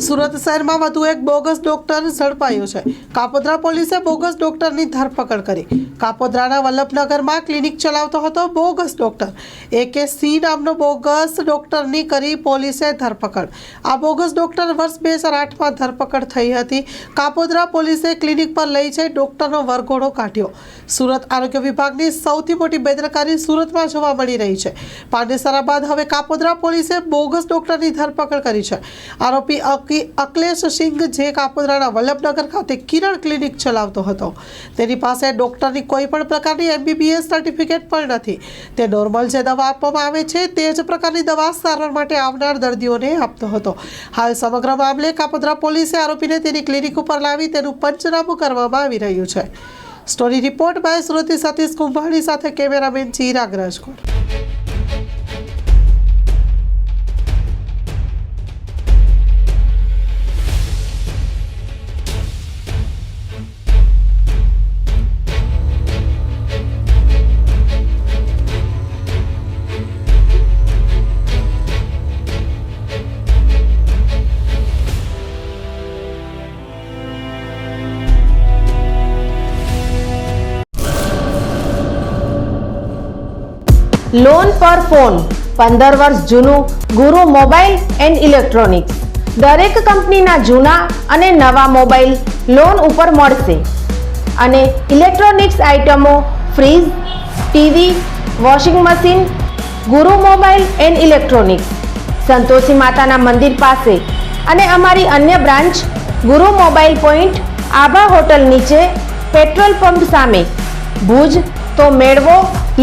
સુરત શહેરમાં વધુ એક બોગસ ડોક્ટર ઝડપાયો છે। કાપોદ્રા પોલીસે બોગસ ડોક્ટરની ધરપકડ કરી। કાપોદ્રાના વલ્લભનગરમાં ક્લિનિક ચલાવતો હતો બોગસ ડોક્ટર AK C નામનો બોગસ ડોક્ટરની કરી પોલીસે ધરપકડ। આ બોગસ ડોક્ટર વર્ષ 2008માં ધરપકડ થઈ હતી। કાપોદ્રા પોલીસે ક્લિનિક પર લઈ જઈ ડોક્ટરનો વરઘોડો કાઢ્યો। સુરત આરોગ્ય વિભાગની સૌથી મોટી બેદરકારી સુરતમાં જોવા મળી રહી છે। પાંડેસરા બાદ હવે કાપોદ્રા પોલીસે બોગસ ડોક્ટરની ધરપકડ કરી છે। આરોપી અકલેશ સિંઘ જે કાપોદ્રાના વલ્લભનગર ખાતે કિરણ ક્લિનિક ચલાવતો હતો, તેની પાસે ડોક્ટરની કોઈ પણ પ્રકારની MBBS સર્ટિફિકેટ પણ નથી। તે નોર્મલ જે દવા આપવામાં આવે છે તે જ પ્રકારની દવા સારવાર માટે આવનાર દર્દીઓને આપતો હતો। હાલ સમગ્ર મામલે કાપોદ્રા પોલીસે આરોપીને તેની ક્લિનિક ઉપર લાવી તેનું પંચનામું કરવામાં આવી રહ્યું છે। સ્ટોરી રિપોર્ટ બાય સુરતી સતીશ કુંભાણી સાથે કેમેરામેન ચિરાગ રાજકોટ। લોન પર ફોન 15 વર્ષ જૂનું ગુરુ મોબાઈલ એન્ડ ઇલેક્ટ્રોનિક્સ દરેક કંપનીના જૂના અને નવા મોબાઈલ લોન ઉપર મળશે અને ઇલેક્ટ્રોનિક્સ આઇટમો ફ્રીજ, ટીવી, વોશિંગ મશીન ગુરુ મોબાઈલ એન્ડ ઇલેક્ટ્રોનિક્સ સંતોષી માતાના મંદિર પાસે અને અમારી અન્ય બ્રાન્ચ ગુરુ મોબાઈલ પોઈન્ટ આભા હોટલ નીચે પેટ્રોલ પંપ સામે ભુજ। તો મેળવો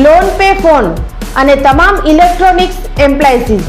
લોન પે ફોન અને તમામ ઇલેક્ટ્રોનિક્સ એપ્લાયન્સીસ।